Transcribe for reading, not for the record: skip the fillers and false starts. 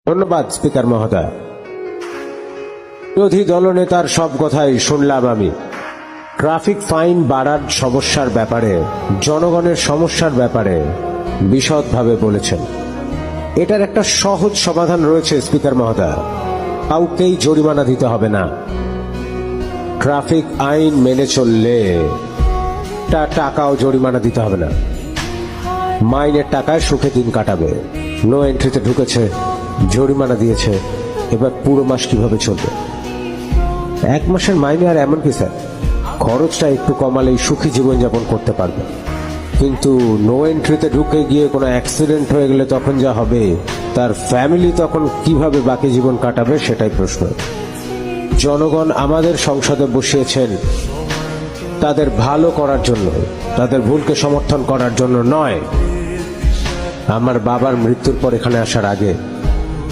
ধন্যবাদ স্পিকার মহোদয়। বিরোধী দলনেতার সব কথাই শুনলাম আমি। ট্রাফিক ফাইন বাড়ার সমস্যার ব্যাপারে, জনগণের সমস্যার ব্যাপারে বিশদভাবে বলেছেন। এটার একটা সহজ সমাধান রয়েছে স্পিকার মহোদয়। কাউকেই জরিমানা দিতে হবে না। ট্রাফিক আইন মেনে চললে টাকাও জরিমানা দিতে হবে না। মাইনের টাকায় সুখে দিন কাটাবে। নো এন্ট্রিতে ঢুকেছে, জরিমানা দিয়েছে, এবার পুরো মাস কিভাবে চলবে? 1 মাসের মাইনে আর এমন কি স্যার, খরচটা একটু কমালেই সুখী জীবনযাপন করতে পারবে। কিন্তু নো এন্ট্রিতে ঢুকে গিয়ে কোনো অ্যাক্সিডেন্ট হয়ে গেলে তখন যা হবে, তার ফ্যামিলি তখন কিভাবে বাকি জীবন কাটাবে সেটাই প্রশ্ন। জনগণ আমাদের সংসদে বসিয়েছেন তাদের ভালো করার জন্য, তাদের ভুলকে সমর্থন করার জন্য নয়। আমার বাবার মৃত্যুর পর এখানে আসার আগে